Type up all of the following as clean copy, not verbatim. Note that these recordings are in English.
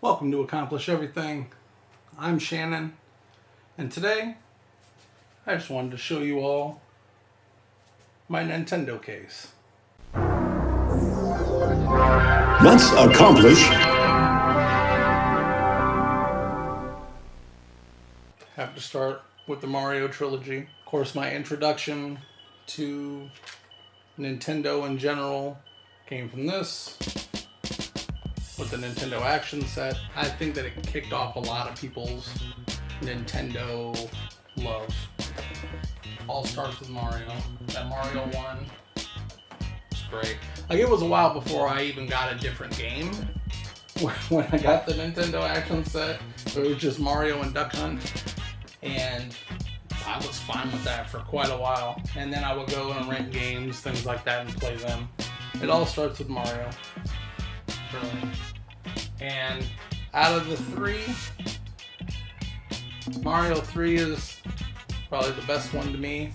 Welcome to Accomplish Everything. I'm Shannon, and today I just wanted to show you all my Nintendo case. Let's accomplish. Have to start with the Mario trilogy. Of course, my introduction to Nintendo in general came from this, with the Nintendo action set. I think that it kicked off a lot of people's Nintendo love. All starts with Mario. That Mario 1, it's great. Like, it was a while before I even got a different game. When I got the Nintendo action set, it was just Mario and Duck Hunt, and I was fine with that for quite a while. And then I would go and rent games, things like that, and play them. It all starts with Mario. Really. And out of the three, Mario 3 is probably the best one to me.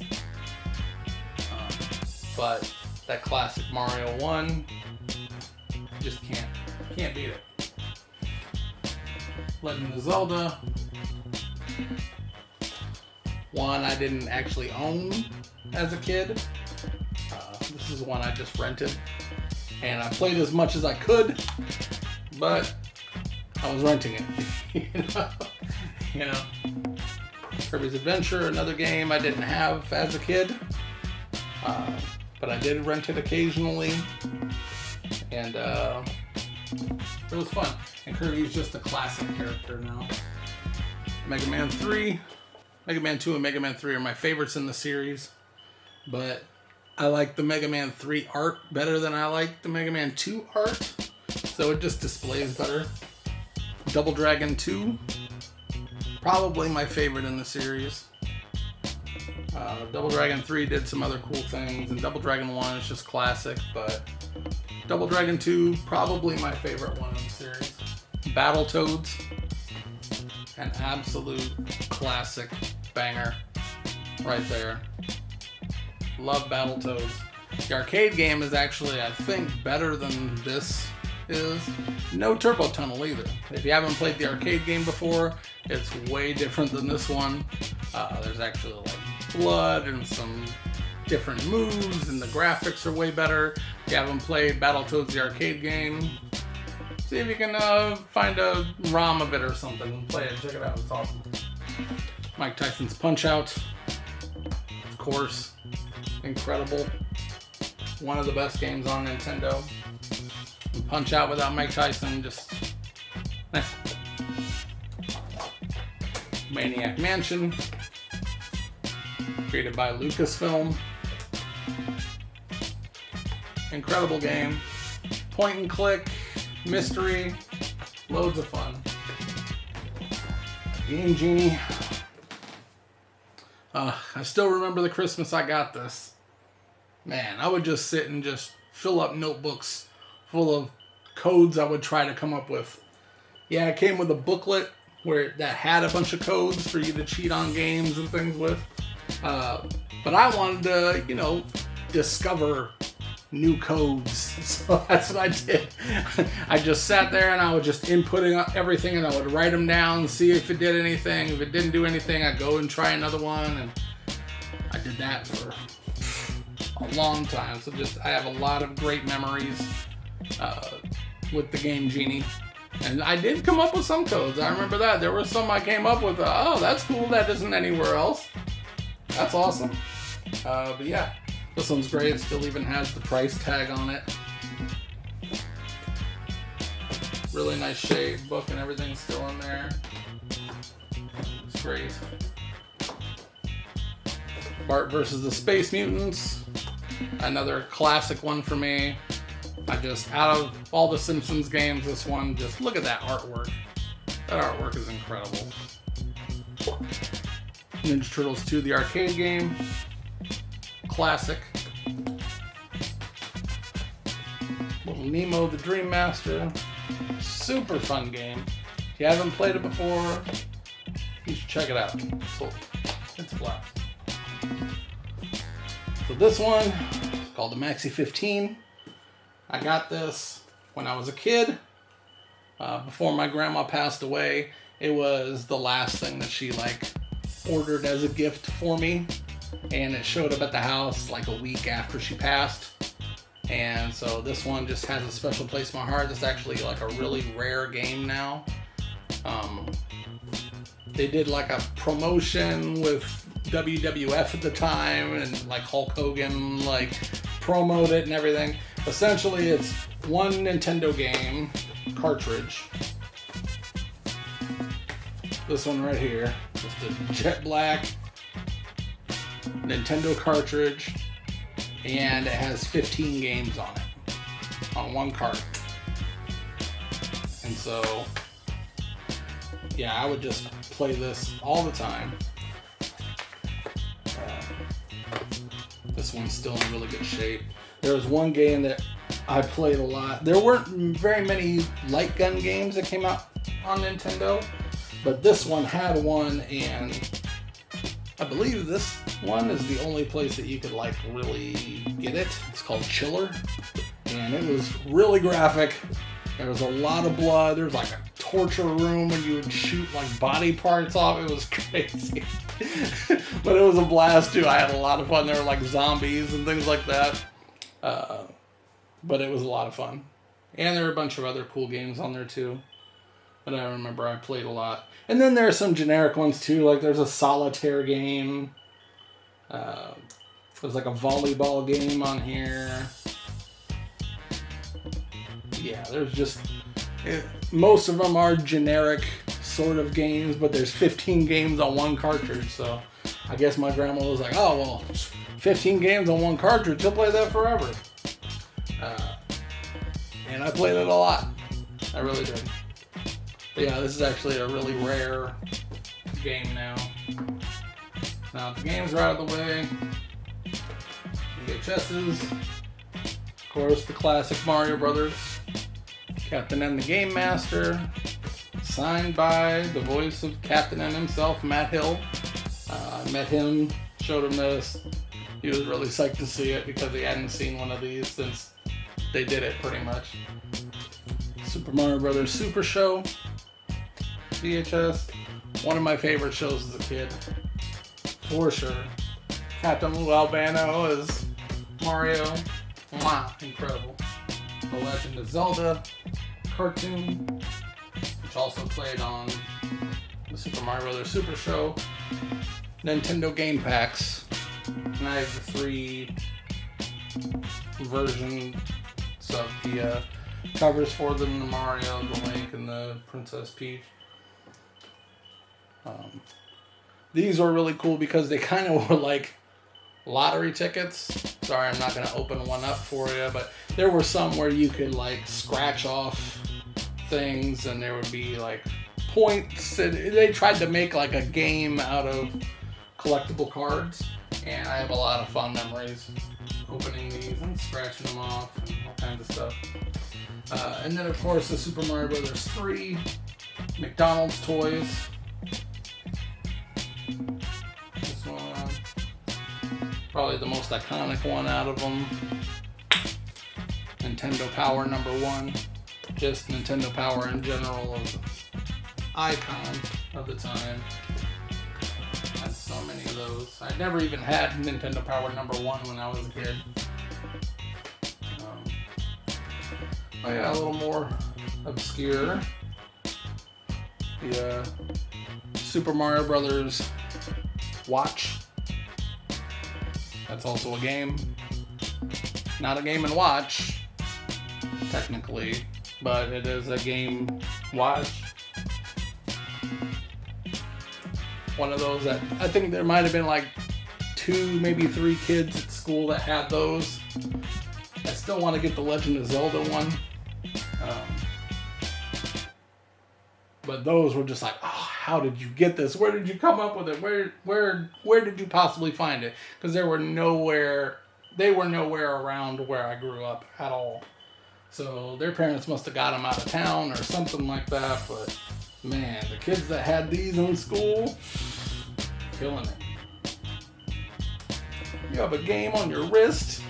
But that classic Mario 1, just can't beat it. Legend of Zelda 1 I didn't actually own as a kid. This is one I just rented. And I played as much as I could, but I was renting it. you know. Kirby's Adventure, another game I didn't have as a kid, but I did rent it occasionally, and it was fun. And Kirby's just a classic character now. Mega Man 3, Mega Man 2 and Mega Man 3 are my favorites in the series, but I like the Mega Man 3 art better than I like the Mega Man 2 art, so it just displays better. Double Dragon 2, probably my favorite in the series. Double Dragon 3 did some other cool things, and Double Dragon 1 is just classic, but Double Dragon 2, probably my favorite one in the series. Battletoads, an absolute classic banger right there. Love Battletoads. The arcade game is actually, I think, better than this is. No Turbo Tunnel either. If you haven't played the arcade game before, it's way different than this one. There's actually like blood and some different moves, and the graphics are way better. If you haven't played Battletoads the arcade game, see if you can find a ROM of it or something and play it. Check it out, it's awesome. Mike Tyson's Punch-Out, of course. Incredible. One of the best games on Nintendo. And Punch-Out without Mike Tyson, just nice. Maniac Mansion, created by Lucasfilm. Incredible game. Point and click, mystery, loads of fun. Game Genie. I still remember the Christmas I got this. Man, I would just sit and just fill up notebooks full of codes I would try to come up with. Yeah, it came with a booklet that had a bunch of codes for you to cheat on games and things with. But I wanted to, discover new codes. So that's what I did. I just sat there and I was just inputting everything, and I would write them down and see if it did anything. If it didn't do anything, I'd go and try another one, and I did that for a long time. So I have a lot of great memories with the Game Genie. And I did come up with some codes. I remember that. There were some I came up with. Oh, that's cool. That isn't anywhere else. That's awesome. But yeah, this one's great. It still even has the price tag on it. Really nice shape. Book and everything's still in there. It's great. Bart versus the Space Mutants. Another classic one for me. Out of all the Simpsons games, this one, just look at that artwork. That artwork is incredible. Ninja Turtles 2, the arcade game. Classic. Little Nemo, the Dream Master. Super fun game. If you haven't played it before, you should check it out. It's a blast. So this one is called the Maxi 15. I got this when I was a kid, Before my grandma passed away, it was the last thing that she ordered as a gift for me, and it showed up at the house like a week after she passed. And so this one just has a special place in my heart. It's actually like a really rare game now. They did like a promotion with WWF at the time, and like Hulk Hogan promoted it and everything. Essentially, it's one Nintendo game cartridge. This one right here, just a jet black Nintendo cartridge, and it has 15 games on it, on one cart. And so, yeah, I would just play this all the time. This one's still in really good shape. There was one game that I played a lot. There weren't very many light gun games that came out on Nintendo, but this one had one, and I believe this one is the only place that you could really get it. It's called Chiller, and it was really graphic. There was a lot of blood. There was like a torture room when you would shoot body parts off. It was crazy. But it was a blast too. I had a lot of fun. There were zombies and things like that. But it was a lot of fun. And there were a bunch of other cool games on there too. But I remember I played a lot. And then there are some generic ones too. Like there's a solitaire game. There's a volleyball game on here. Yeah, there's just... most of them are generic sort of games, but there's 15 games on one cartridge, so I guess my grandma was like, oh, well, 15 games on one cartridge, you'll play that forever. And I played it a lot. I really did. But yeah, this is actually a really rare game now. Now, the games are out of the way. VHSs. Of course, the classic Mario Brothers. Captain N the Game Master, signed by the voice of Captain N himself, Matt Hill. I met him, showed him this. He was really psyched to see it because he hadn't seen one of these since they did it pretty much. Super Mario Brothers Super Show, VHS. One of my favorite shows as a kid, for sure. Captain Lou Albano as Mario. Mwah, incredible. The Legend of Zelda cartoon, which also played on the Super Mario Bros. Super Show. Nintendo game packs, and I have the 3 versions of the covers for them: the Mario, the Link, and the Princess Peach. These were really cool because they kind of were like lottery tickets. Sorry, I'm not going to open one up for you, but there were some where you could scratch off things and there would be points. They tried to make a game out of collectible cards, and I have a lot of fond memories opening these and scratching them off and all kinds of stuff. And then of course the Super Mario Bros. 3 McDonald's toys. This one, probably the most iconic one out of them. Nintendo Power #1. Just Nintendo Power in general was an icon of the time. Had so many of those. I never even had Nintendo Power #1 when I was a kid. Oh yeah, a little more obscure. The Super Mario Brothers Watch. That's also a game. Not a Game & Watch, technically, but it is a game watch. One of those that I think there might have been 2, maybe 3 kids at school that had those. I still want to get the Legend of Zelda one. But those were just how did you get this? Where did you come up with it? Where did you possibly find it? Because they were nowhere around where I grew up at all. So their parents must have got them out of town or something like that. But man, the kids that had these in school, killing it. You have a game on your wrist.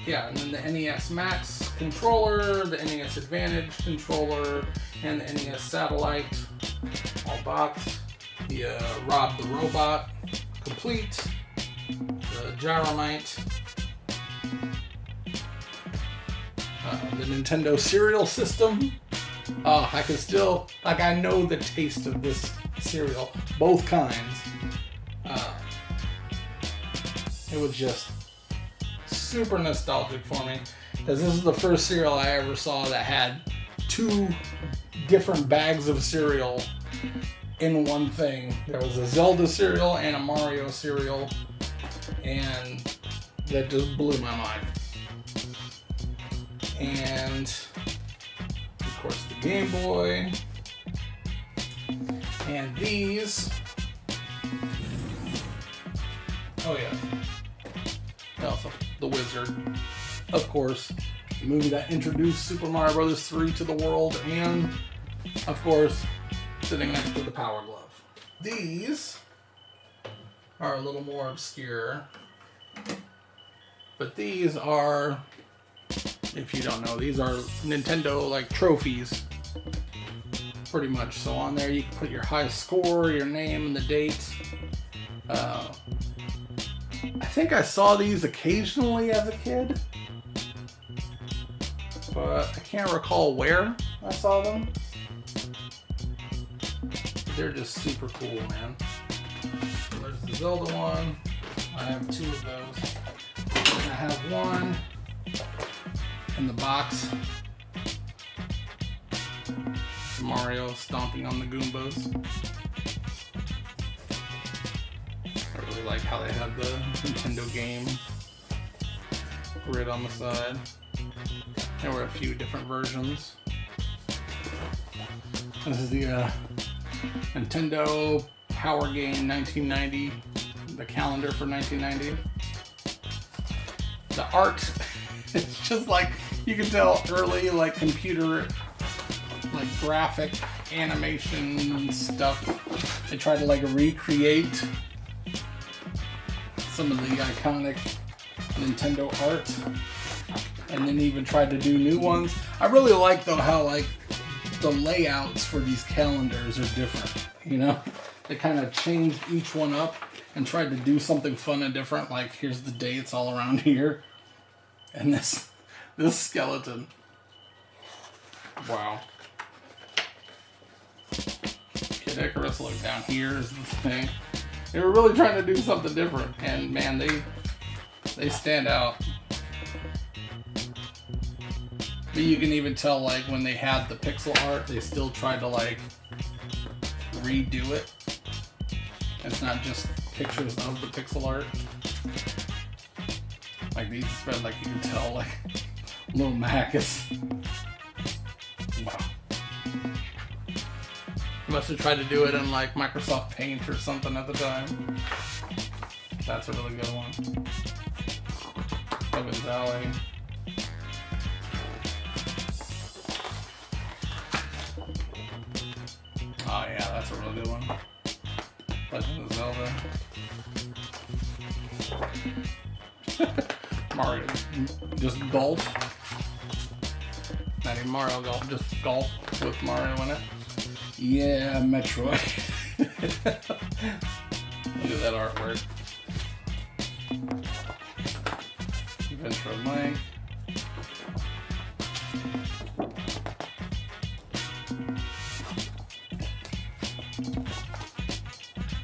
Yeah, and then the NES Max controller, the NES Advantage controller, and the NES Satellite, all boxed. The Rob the Robot, complete. The Gyromite. The Nintendo cereal system. Oh, I can still, like, I know the taste of this cereal, both kinds. It was just super nostalgic for me, because this is the first cereal I ever saw that had 2 different bags of cereal in one thing. There was a Zelda cereal and a Mario cereal, and that just blew my mind. And of course the Game Boy, and these, oh yeah, also The Wizard, of course, the movie that introduced Super Mario Bros. 3 to the world, and of course sitting next to the Power Glove. These are a little more obscure, but these are, if you don't know, these are Nintendo like trophies, pretty much. So on there you can put your high score, your name, and the date. I think I saw these occasionally as a kid, but I can't recall where I saw them. They're just super cool, man. So there's the Zelda one. I have 2 of those. And I have one in the box. It's Mario stomping on the Goombas. I really like how they have the Nintendo game grid on the side. There were a few different versions. This is the Nintendo Power Game 1990, the calendar for 1990. The art, it's just like, you can tell early, like, computer, like, graphic animation stuff. They tried to, like, recreate some of the iconic Nintendo art, and then even tried to do new ones. I really like, though, how, like, the layouts for these calendars are different, you know? They kind of changed each one up and tried to do something fun and different, like here's the dates all around here. And this skeleton. Wow. Kid Icarus, look down here is the thing. They were really trying to do something different, and man, they stand out. But you can even tell, like, when they had the pixel art, they still tried to, like, redo it. It's not just pictures of the pixel art. Like these, like, you can tell, like, Little Mac is, wow. Must have tried to do it in, like, Microsoft Paint or something at the time. That's a really good one. Logan's Alley. Oh yeah, that's a really good one. Legend of Zelda. Mario, just golf. Not even Mario Golf, just golf with Mario in it. Yeah, Metroid. Look at that artwork. Adventure of Link.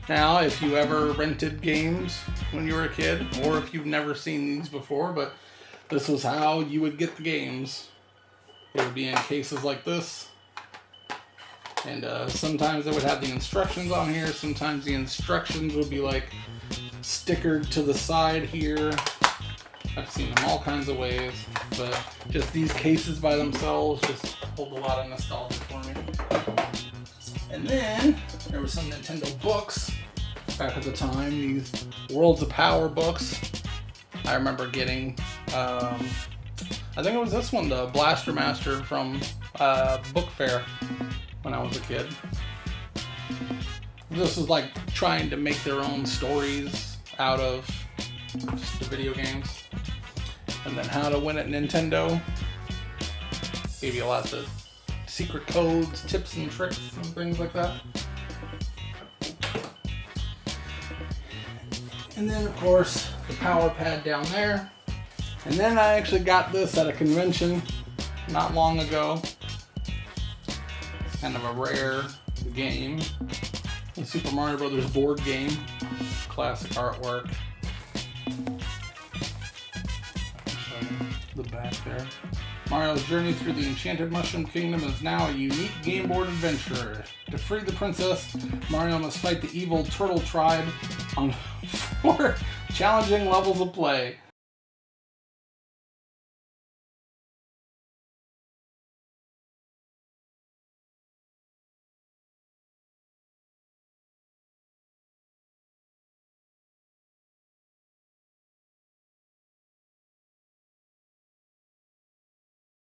Now, if you ever rented games when you were a kid, or if you've never seen these before, but this was how you would get the games. It would be in cases like this. And sometimes it would have the instructions on here. Sometimes the instructions would be like stickered to the side here. I've seen them all kinds of ways, but just these cases by themselves just hold a lot of nostalgia for me. And then there were some Nintendo books back at the time, these Worlds of Power books. I remember getting, I think it was this one, the Blaster Master from Book Fair when I was a kid. This was like trying to make their own stories out of just the video games. And then How to Win at Nintendo. Gave you lots of secret codes, tips and tricks, and things like that. And then, of course, the power pad down there. And then I actually got this at a convention not long ago. It's kind of a rare game. The Super Mario Brothers board game. Classic artwork. I'll show you the back there. Mario's journey through the Enchanted Mushroom Kingdom is now a unique game board adventure. To free the princess, Mario must fight the evil turtle tribe on 4 challenging levels of play.